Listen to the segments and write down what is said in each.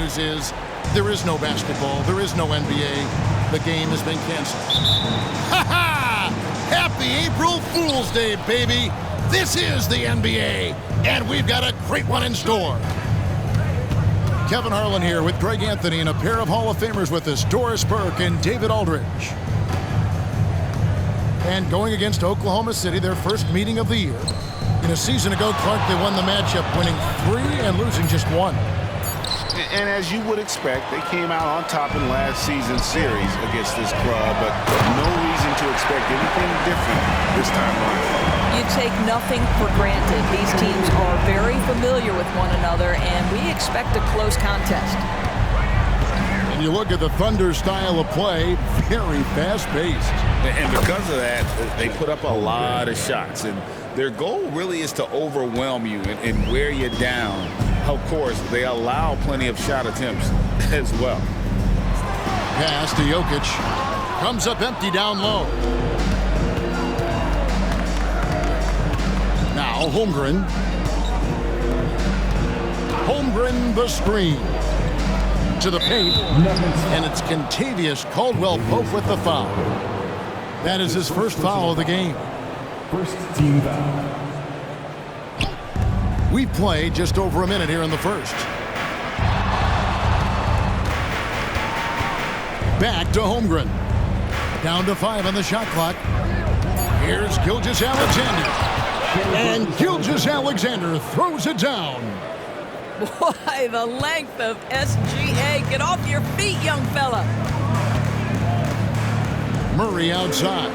news is there is no basketball. There is no NBA. The game has been canceled. Ha ha! Happy April Fool's Day, baby. This is the NBA, and we've got a great one in store. Kevin Harlan here with Greg Anthony and a pair of Hall of Famers with us, Doris Burke and David Aldridge. And going against Oklahoma City, their first meeting of the year. In a season ago, Clark, they won the matchup, winning 3 and losing just 1. And as you would expect, they came out on top in last season's series against this club, but no reason to expect anything different this time around. You take nothing for granted. These teams are very familiar with one another, and we expect a close contest. And you look at the Thunder style of play, very fast-paced. And because of that, they put up a lot of shots, and their goal really is to overwhelm you and wear you down. Of course, they allow plenty of shot attempts as well. Pass to Jokic. Comes up empty down low. Now Holmgren. Holmgren the screen. To the paint. And it's Kentavious Caldwell-Pope with the foul. That is his first foul of the game. First team foul. We've played just over a minute here in the first. Back to Holmgren. Down to 5 on the shot clock. Here's Gilgeous-Alexander. And Gilgeous-Alexander throws it down. Boy, the length of SGA. Get off your feet, young fella. Murray outside.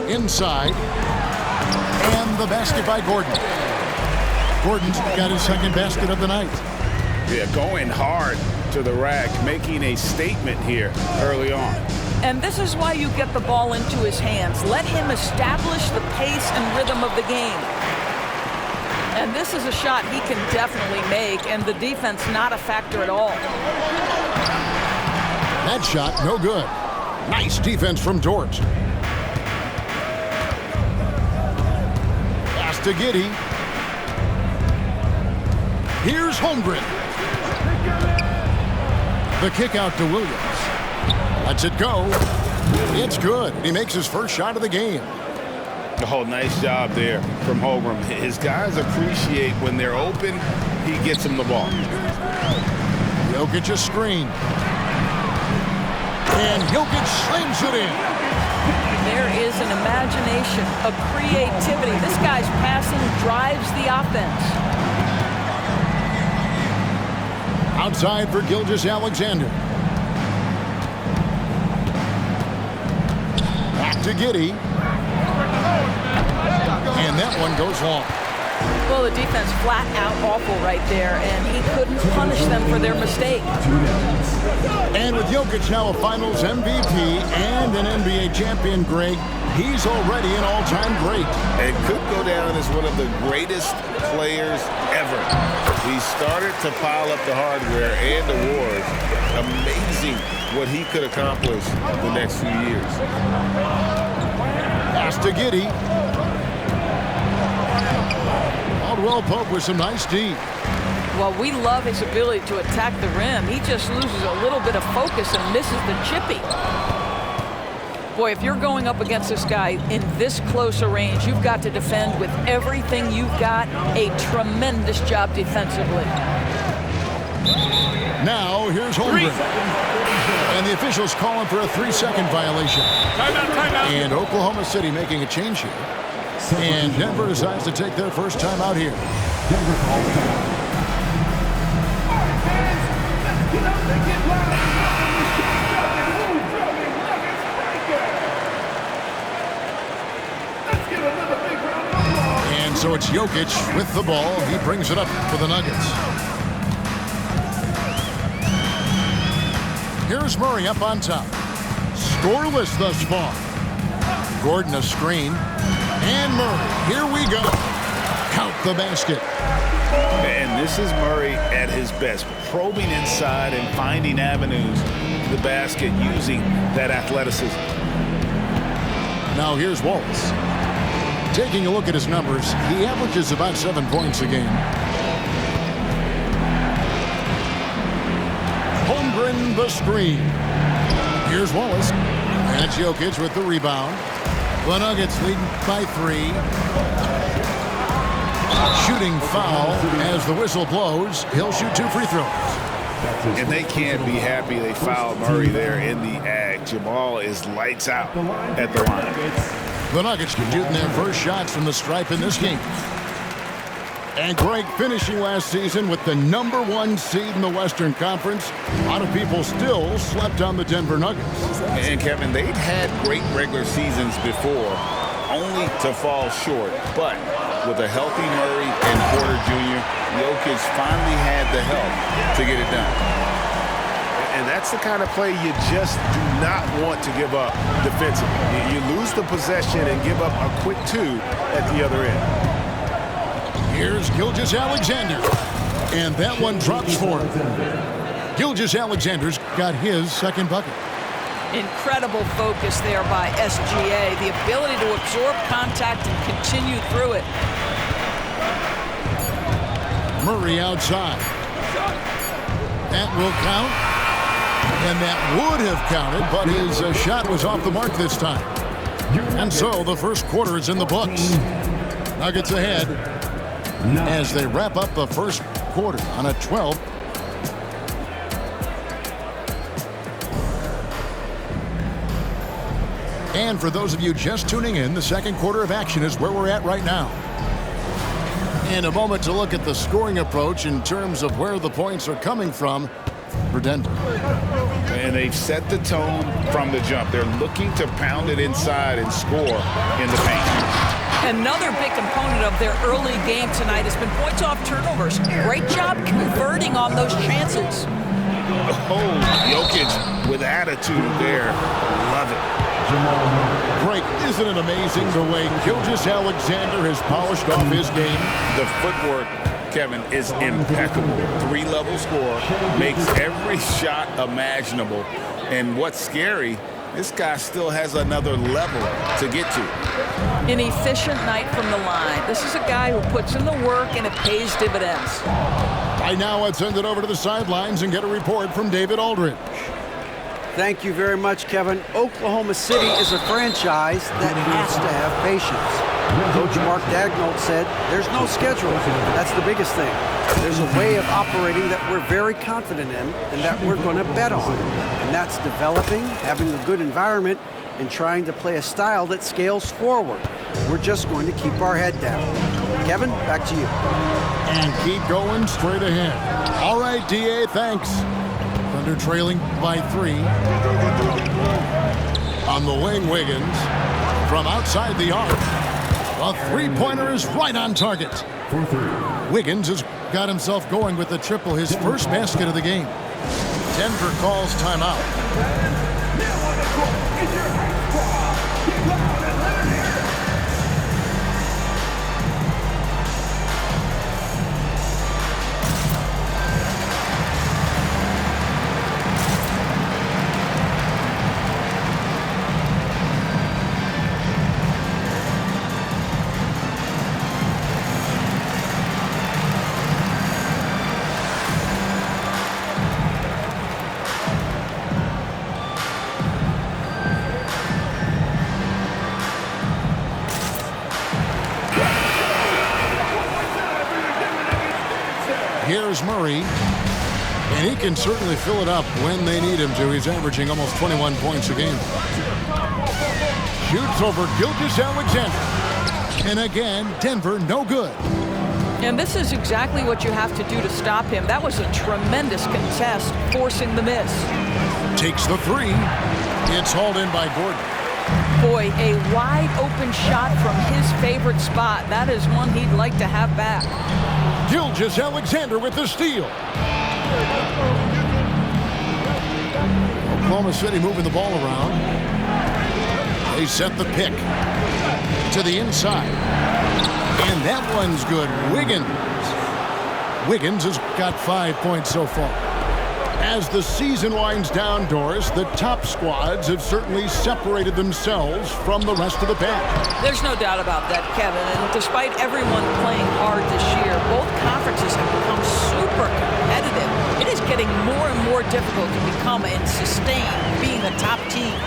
Inside. And the basket by Gordon. Gordon's got his second basket of the night. Yeah, going hard to the rack, making a statement here early on. And this is why you get the ball into his hands. Let him establish the pace and rhythm of the game. And this is a shot he can definitely make, and the defense not a factor at all. That shot, no good. Nice defense from Dort. Pass to Giddey. Here's Holmgren. The kick out to Williams. Lets it go. It's good. He makes his first shot of the game. Oh, nice job there from Holmgren. His guys appreciate when they're open, he gets them the ball. Jokic a screen. And Jokic slams it in. There is an imagination, a creativity. This guy's passing drives the offense. Outside for Gilgeous-Alexander. Back to Giddey. And that one goes long. Well, the defense flat out awful right there, and he couldn't punish them for their mistake. And with Jokic now a Finals MVP and an NBA champion, Greg, he's already an all-time great. And could go down as one of the greatest players ever. He started to pile up the hardware and awards. Amazing what he could accomplish the next few years. Pass to Giddey. Caldwell-Pope with some nice D. Well, we love his ability to attack the rim. He just loses a little bit of focus and misses the chippy. Boy, if you're going up against this guy in this close a range, you've got to defend with everything you've got. A tremendous job defensively. Now, here's Holmgren. And the officials calling for a 3-second violation. Timeout. And Oklahoma City making a change here. And Denver decides to take their first time out here. Denver calls time. And so it's Jokic with the ball. He brings it up for the Nuggets. Here's Murray up on top. Scoreless thus far. Gordon a screen. And Murray, here we go. Count the basket. And this is Murray at his best, probing inside and finding avenues to the basket using that athleticism. Now here's Waltz. Taking a look at his numbers, he averages about 7 points a game. Holmgren the screen. Here's Wallace. And it's Jokic with the rebound. The Nuggets leading by 3. Shooting foul as the whistle blows. He'll shoot 2 free throws. And they can't be happy they fouled Murray there in the ag. Jamal is lights out at the line. The Nuggets shooting their first shots from the stripe in this game. And Greg finishing last season with the #1 seed in the Western Conference. A lot of people still slept on the Denver Nuggets. And Kevin, they've had great regular seasons before, only to fall short. But with a healthy Murray and Porter Jr., Jokic finally had the help to get it done. And that's the kind of play you just do not want to give up defensively. You lose the possession and give up a quick 2 at the other end. Here's Gilgeous-Alexander. And that one drops for him. Gilgeous-Alexander's got his second bucket. Incredible focus there by SGA. The ability to absorb contact and continue through it. Murray outside. That will count. And that would have counted, but his shot was off the mark this time. And so the first quarter is in the books. Nuggets ahead as they wrap up the first quarter on a 12. And for those of you just tuning in, the second quarter of action is where we're at right now. In a moment to look at the scoring approach in terms of where the points are coming from for Denver. And they've set the tone from the jump. They're looking to pound it inside and score in the paint. Another big component of their early game tonight has been points off turnovers. Great job converting on those chances. Oh, Jokic with attitude there. Love it. Greg, isn't it amazing the way Gilgeous-Alexander has polished off his game? The footwork, Kevin, is impeccable. 3-level score, makes every shot imaginable. And what's scary, this guy still has another level to get to. An efficient night from the line. This is a guy who puts in the work and it pays dividends. Right now, let's send it over to the sidelines and get a report from David Aldridge. Thank you very much, Kevin. Oklahoma City is a franchise that has to have patience. Coach Mark Daigneault said there's no schedule. That's the biggest thing. There's a way of operating that we're very confident in and that we're going to bet on. And that's developing, having a good environment, and trying to play a style that scales forward. We're just going to keep our head down. Kevin, back to you. And keep going straight ahead. All right, DA, thanks. Thunder trailing by 3. On the wing, Wiggins. From outside the arc. A three-pointer is right on target. Wiggins has got himself going with the triple, his first basket of the game. Denver calls timeout. Here's Murray, and he can certainly fill it up when they need him to. He's averaging almost 21 points a game. Shoots over Gilgeous-Alexander. And again, Denver no good. And this is exactly what you have to do to stop him. That was a tremendous contest, forcing the miss. Takes the 3. It's hauled in by Gordon. Boy, a wide open shot from his favorite spot. That is one he'd like to have back. Gilgeous-Alexander with the steal. Oklahoma City moving the ball around. They set the pick to the inside. And that one's good. Wiggins has got 5 points so far. As the season winds down, Doris, the top squads have certainly separated themselves from the rest of the pack. There's no doubt about that, Kevin. And despite everyone playing hard this year, both conferences have become super competitive. It is getting more and more difficult to become and sustain being a top team.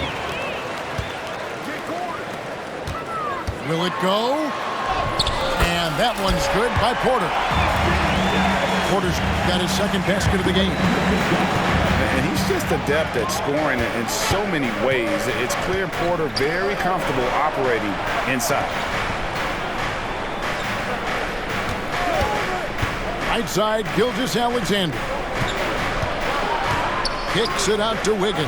Will it go? And that one's good by Porter. Porter's got his second basket of the game. And he's just adept at scoring in so many ways. It's clear Porter very comfortable operating inside. Right side, Gilgeous-Alexander. Kicks it out to Wiggins.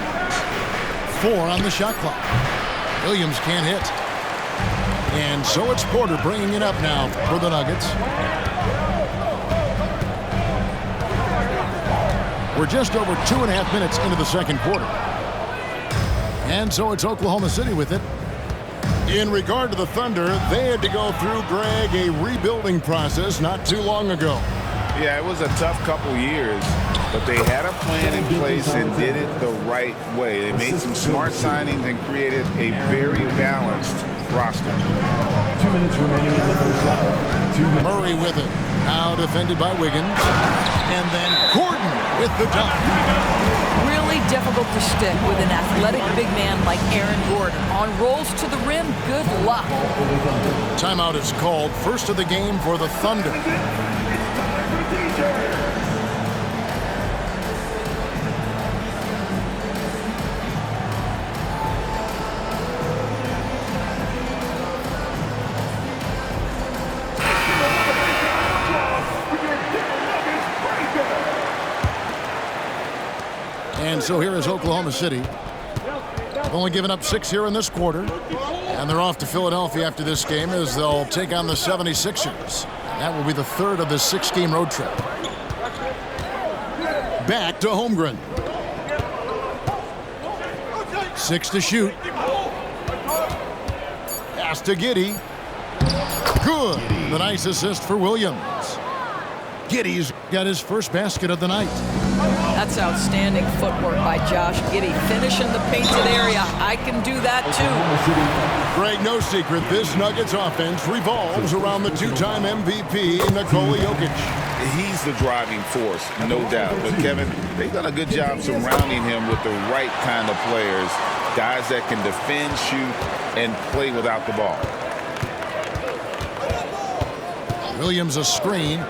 4 on the shot clock. Williams can't hit. And so it's Porter bringing it up now for the Nuggets. We're just over 2.5 minutes into the second quarter. And so it's Oklahoma City with it. In regard to the Thunder, they had to go through, Greg, a rebuilding process not too long ago. Yeah, it was a tough couple years, but they had a plan in place and did it the right way. They made some smart signings and created a very balanced roster. 2 minutes remaining in the first half. 2 minutes. Murray with it. Now defended by Wiggins. And then Gordon with the dunk. Really difficult to stick with an athletic big man like Aaron Gordon. On rolls to the rim, good luck. Timeout is called. First of the game for the Thunder. And so here is Oklahoma City. They've only given up 6 here in this quarter. And they're off to Philadelphia after this game as they'll take on the 76ers. That will be the third of this 6-game road trip. Back to Holmgren. 6 to shoot. Pass to Giddey. Good. The nice assist for Williams. Giddey's got his first basket of the night. That's outstanding footwork by Josh Giddey. Finishing the painted area. I can do that too. Greg, no secret, this Nuggets offense revolves around the 2-time MVP, Nikola Jokic. He's the driving force, no doubt. But, Kevin, they've done a good job surrounding him with the right kind of players, guys that can defend, shoot, and play without the ball. Williams a screen.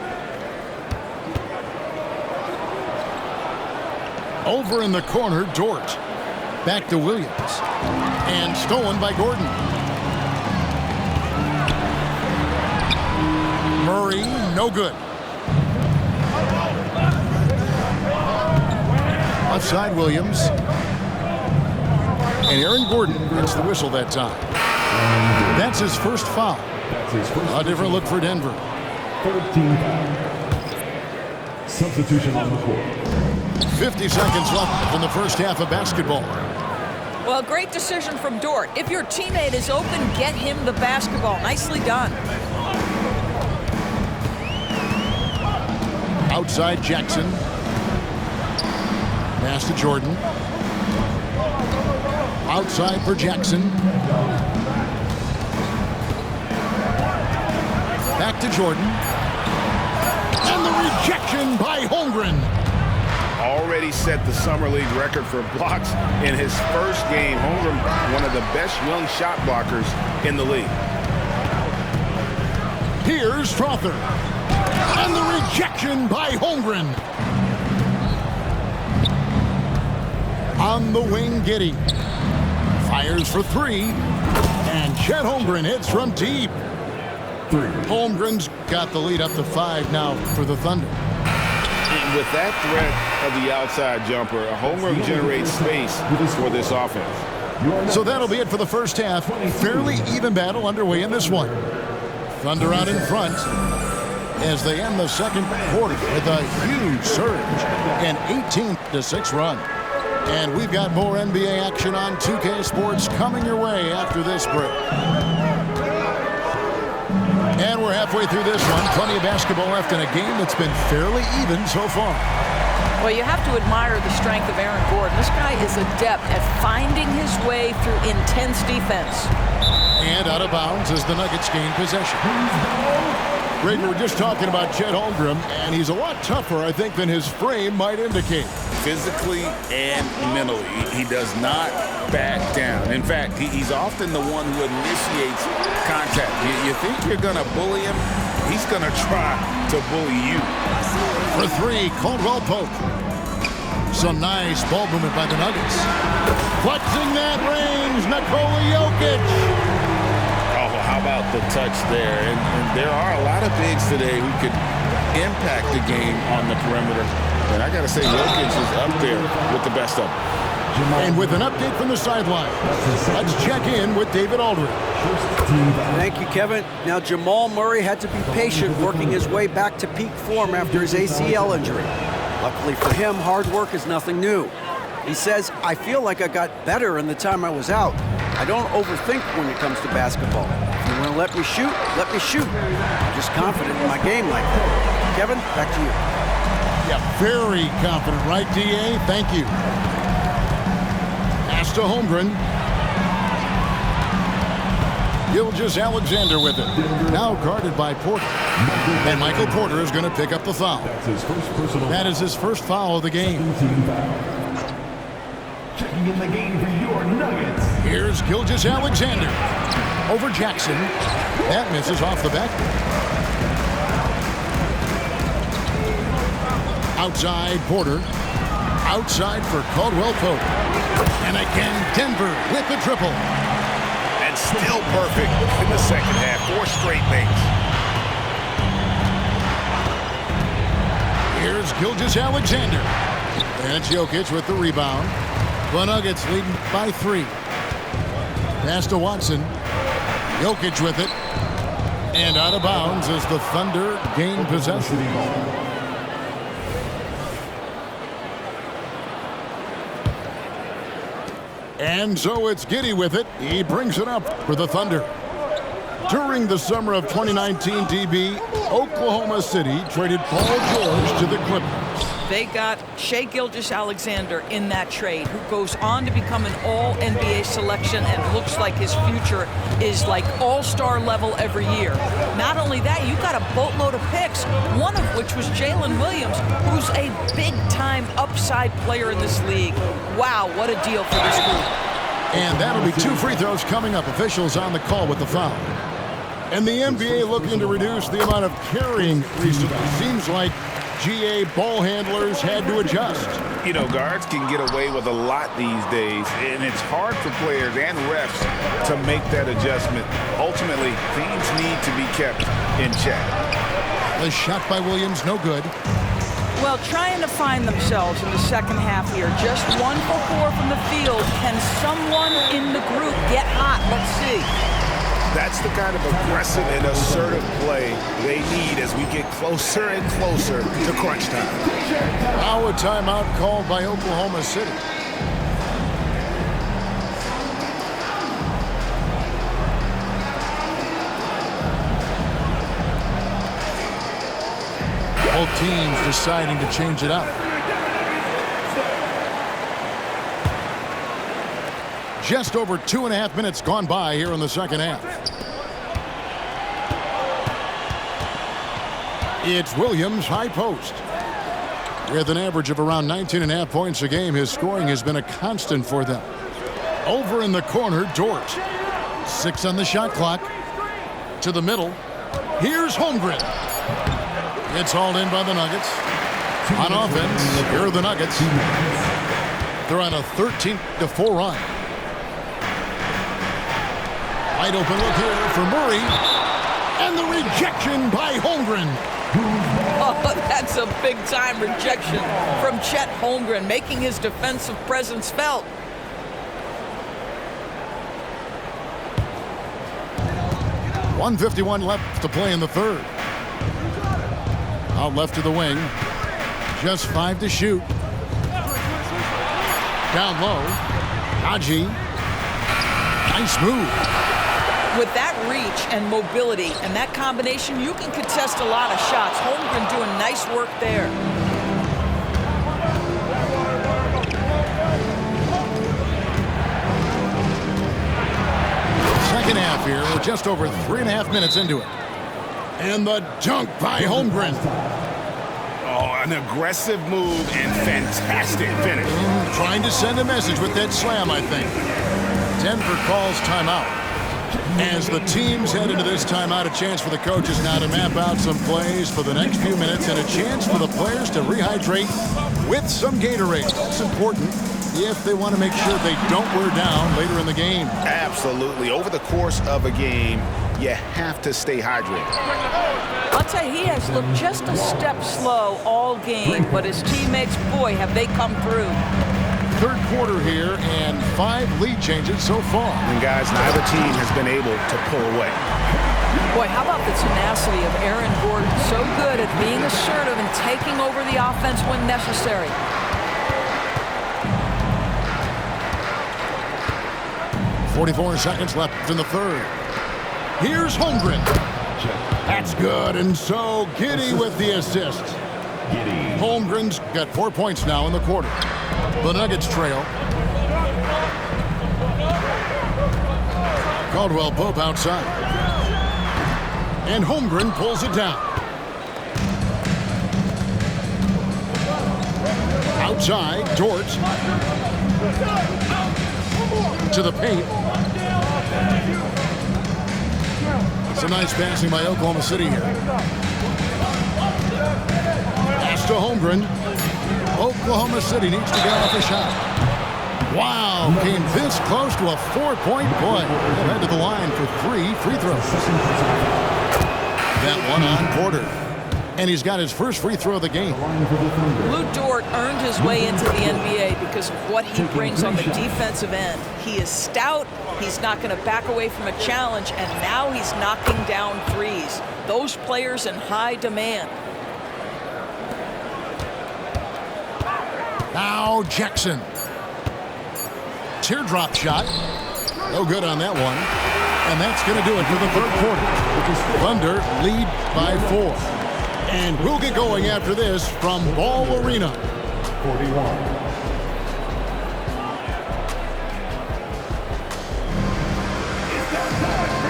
Over in the corner, Dort. Back to Williams. And stolen by Gordon. Murray, no good. Left side, Williams. And Aaron Gordon gets the whistle that time. That's his first foul. That's his first. A different look for Denver. 13 foul. Substitution on the court. 50 seconds left in the first half of basketball. Well, great decision from Dort. If your teammate is open, get him the basketball. Nicely done. Outside Jackson. Pass to Jordan. Outside for Jackson. Back to Jordan. And the rejection by Holmgren. Already set the Summer League record for blocks in his first game. Holmgren, one of the best young shot blockers in the league. Here's Strother. And the rejection by Holmgren. On the wing, Giddey. Fires for 3. And Chet Holmgren hits from deep. 3. Holmgren's got the lead up to 5 now for the Thunder. And with that threat of the outside jumper, Holmgren generates space for this offense. So that'll be it for the first half. Fairly even battle underway in this one. Thunder out in front as they end the second quarter with a huge surge, an 18-6 run. And we've got more NBA action on 2K Sports coming your way after this break. And we're halfway through this one. Plenty of basketball left in a game that's been fairly even so far. Well, you have to admire the strength of Aaron Gordon. This guy is adept at finding his way through intense defense. And out of bounds as the Nuggets gain possession. Braden, we're just talking about Chet Holmgren, and he's a lot tougher, I think, than his frame might indicate. Physically and mentally, he does not back down. In fact, he's often the one who initiates contact. You think you're going to bully him? He's going to try to bully you. For three, Caldwell Pope. Some nice ball movement by the Nuggets. Flexing that range, Nikola Jokic. Oh, how about the touch there? And there are a lot of bigs today who could impact the game on the perimeter. And I got to say, Jokic is up there with the best of them. And with an update from the sideline, let's check in with David Aldridge. Thank you, Kevin. Now, Jamal Murray had to be patient working his way back to peak form after his ACL injury. Luckily for him, hard work is nothing new. He says, I feel like I got better in the time I was out. I don't overthink when it comes to basketball. If you want to let me shoot, let me shoot. I'm just confident in my game like that. Kevin, back to you. Yeah, very confident, right, D.A.? Thank you. Pass to Holmgren. Gilgeous-Alexander with it. Now guarded by Porter. And Michael Porter is going to pick up the foul. That is his first foul of the game. Checking in the game for your Nuggets. Here's Gilgeous-Alexander. Over Jackson. That misses off the back. Outside Porter. Outside for Caldwell Pope. And again, Denver with the triple. And still perfect in the second half. 4 straight makes. Here's Gilgeous-Alexander. And it's Jokic with the rebound. The Nuggets leading by 3. Pass to Watson. Jokic with it. And out of bounds as the Thunder gain possession. And so it's Giddey with it. He brings it up for the Thunder. During the summer of 2019, DB, Oklahoma City traded Paul George to the Clippers. They got Shai Gilgeous-Alexander in that trade, who goes on to become an all-NBA selection and looks like his future is like all-star level every year. Not only that, you got a boatload of picks, one of which was Jalen Williams, who's a big-time upside player in this league. Wow, what a deal for this group. And that'll be 2 free throws coming up. Officials on the call with the foul. And the NBA looking to reduce the amount of carrying recently. Seems like GA ball handlers had to adjust. You know, guards can get away with a lot these days, and it's hard for players and refs to make that adjustment. Ultimately, things need to be kept in check. The shot by Williams, no good. Well, trying to find themselves in the second half here. Just 1 for 4 from the field. Can someone in the group get hot? Let's see. That's the kind of aggressive and assertive play they need as we get closer and closer to crunch time. Now a timeout called by Oklahoma City. Both teams deciding to change it up. Just over 2.5 minutes gone by here in the second half. It's Williams, high post. With an average of around 19.5 points a game, his scoring has been a constant for them. Over in the corner, Dort. 6 on the shot clock. To the middle. Here's Holmgren. It's hauled in by the Nuggets. On offense, here are the Nuggets. They're on a 13-4 run. Wide open look here for Murray. And the rejection by Holmgren. Oh, that's a big-time rejection from Chet Holmgren, making his defensive presence felt. .151 left to play in the third. Out left to the wing. Just 5 to shoot. Down low. Haji. Nice move. With that reach and mobility and that combination, you can contest a lot of shots. Holmgren doing nice work there. second half here. We're just over 3.5 minutes into it. And the dunk by Holmgren. Oh, an aggressive move and fantastic finish. Trying to send a message with that slam, I think. Denver calls timeout. As the teams head into this timeout, a chance for the coaches now to map out some plays for the next few minutes and a chance for the players to rehydrate with some Gatorade. That's important if they want to make sure they don't wear down later in the game. Absolutely. Over the course of a game, you have to stay hydrated. I'll tell you, he has looked just a step slow all game, but his teammates, boy, have they come through. Third quarter here and 5 lead changes so far. And guys, neither team has been able to pull away. Boy, how about the tenacity of Aaron Gordon? So good at being assertive and taking over the offense when necessary. .44 seconds left in the third. Here's Holmgren. That's good, and so Giddey with the assist. Holmgren's got 4 points now in the quarter. The Nuggets trail. Caldwell Pope outside. And Holmgren pulls it down. Outside, Dort. To the paint. Some nice passing by Oklahoma City here. Pass to Holmgren. Oklahoma City needs to get off a shot. Wow, came this close to a 4-point play. They'll head to the line for 3 free throws. That one on Porter. And he's got his first free throw of the game. Lou Dort earned his way into the NBA because of what he brings on the defensive end. He is stout, he's not going to back away from a challenge, and now he's knocking down threes. Those players in high demand. Now Jackson. Teardrop shot. No good on that one. And that's going to do it for the third quarter. Thunder lead by 4. And we'll get going after this from Ball Arena. 41.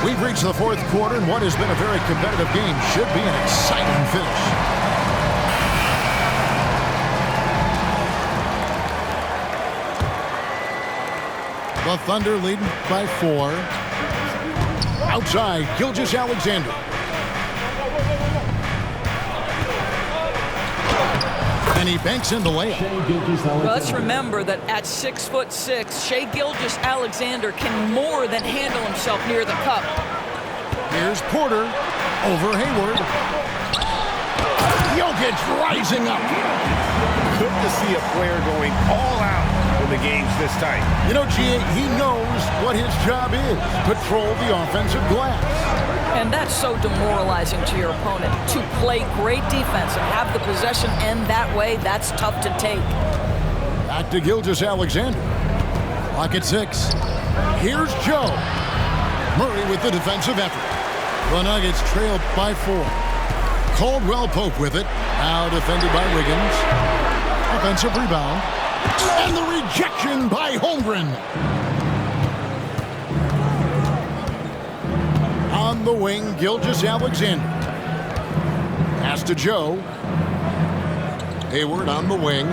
We've reached the fourth quarter, and what has been a very competitive game should be an exciting finish. The Thunder leading by 4. Outside, Gilgeous-Alexander. And he banks in the layup. Well, let's remember that at 6'6", Shai Gilgeous-Alexander can more than handle himself near the cup. Here's Porter over Hayward. Jokic rising up. Good to see a player going all out when the game's this tight. You know, G.A., he knows what his job is. Patrol the offensive glass. And that's so demoralizing to your opponent. To play great defense and have the possession end that way, that's tough to take. Back to Gilgeous-Alexander. Clock at 6. Here's Joe. Murray with the defensive effort. The Nuggets trailed by 4. Caldwell Pope with it. Now defended by Wiggins. Offensive rebound. And the rejection by Holmgren. On the wing, Gilgeous-Alexander. Pass to Joe. Hayward on the wing.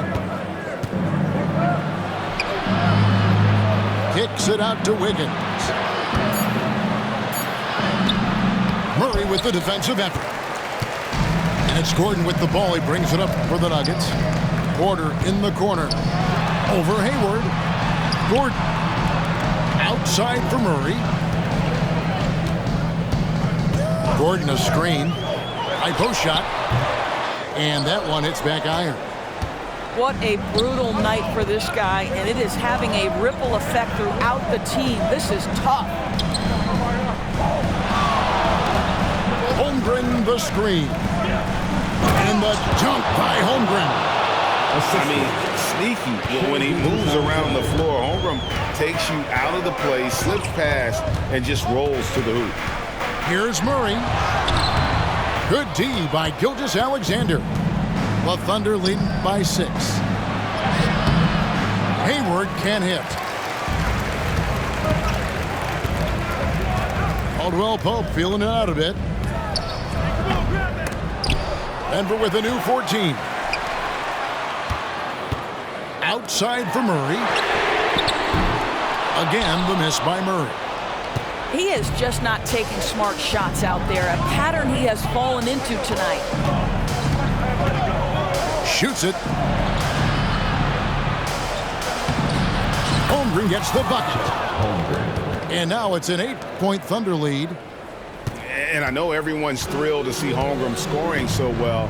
Kicks it out to Wiggins. Murray with the defensive effort. And it's Gordon with the ball. He brings it up for the Nuggets. Porter in the corner. Over Hayward. Gordon. Outside for Murray. Gordon a screen. High post shot. And that one hits back iron. What a brutal night for this guy, and it is having a ripple effect throughout the team. This is tough. Holmgren the screen. And the dunk by Holmgren. I mean, sneaky. When he moves around the floor, Holmgren takes you out of the play, slips past, and just rolls to the hoop. Here's Murray. Good D by Gilgeous-Alexander. The Thunder leading by 6. Hayward can't hit. Caldwell Pope feeling it out a bit. Denver with a new 14. Outside for Murray. Again, the miss by Murray. He is just not taking smart shots out there, a pattern he has fallen into tonight. Shoots it. Holmgren gets the bucket. And now it's an 8-point Thunder lead. And I know everyone's thrilled to see Holmgren scoring so well.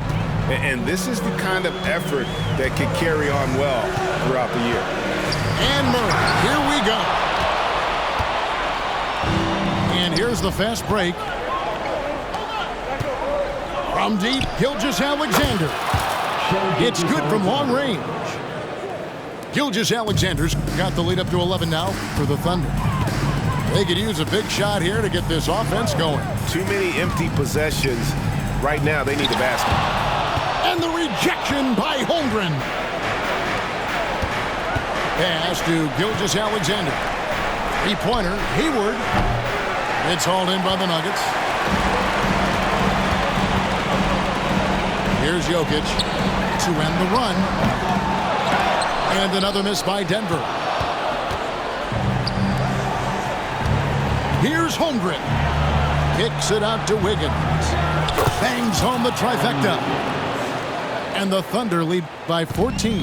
And this is the kind of effort that could carry on well throughout the year. And Murray, here we go. And here's the fast break. From deep, Gilgeous-Alexander. It's good from long range. Gilgeous-Alexander's got the lead up to 11 now for the Thunder. They could use a big shot here to get this offense going. Too many empty possessions. Right now, they need the basket. And the rejection by Holmgren. Pass to Gilgeous-Alexander. Three-pointer, Hayward. It's hauled in by the Nuggets. Here's Jokic to end the run. And another miss by Denver. Here's Holmgren. Kicks it out to Wiggins. Bangs home the trifecta. And the Thunder lead by 14.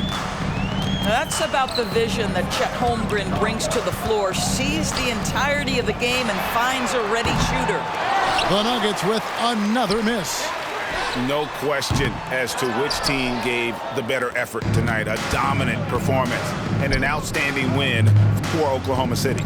That's about the vision that Chet Holmgren brings to the floor. Sees the entirety of the game and finds a ready shooter. The Nuggets with another miss. No question as to which team gave the better effort tonight. A dominant performance and an outstanding win for Oklahoma City.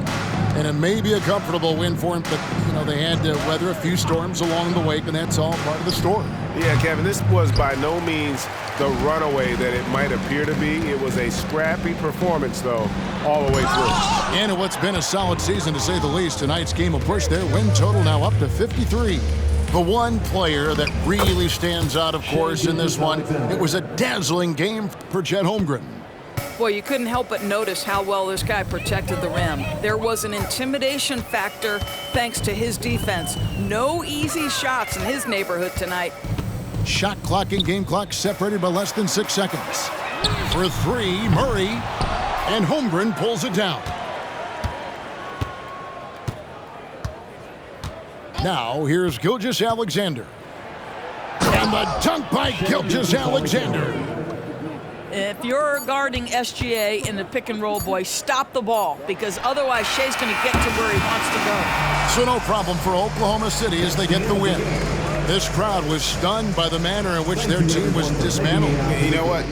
And it may be a comfortable win for them, but, you know, they had to weather a few storms along the way, and that's all part of the story. Yeah, Kevin, this was by no means the runaway that it might appear to be. It was a scrappy performance, though, all the way through. And what's been a solid season, to say the least, tonight's game will push their win total now up to 53. The one player that really stands out, of course, in this one, it was a dazzling game for Chet Holmgren. Well, you couldn't help but notice how well this guy protected the rim. There was an intimidation factor thanks to his defense. No easy shots in his neighborhood tonight. Shot clock and game clock separated by less than 6 seconds. For three, Murray, and Holmgren pulls it down. Now, here's Gilgeous-Alexander. And the dunk by Gilgeous-Alexander. If you're guarding SGA in the pick and roll, boy, stop the ball, because otherwise Shea's going to get to where he wants to go. So no problem for Oklahoma City as they get the win. This crowd was stunned by the manner in which their team was dismantled. You know what?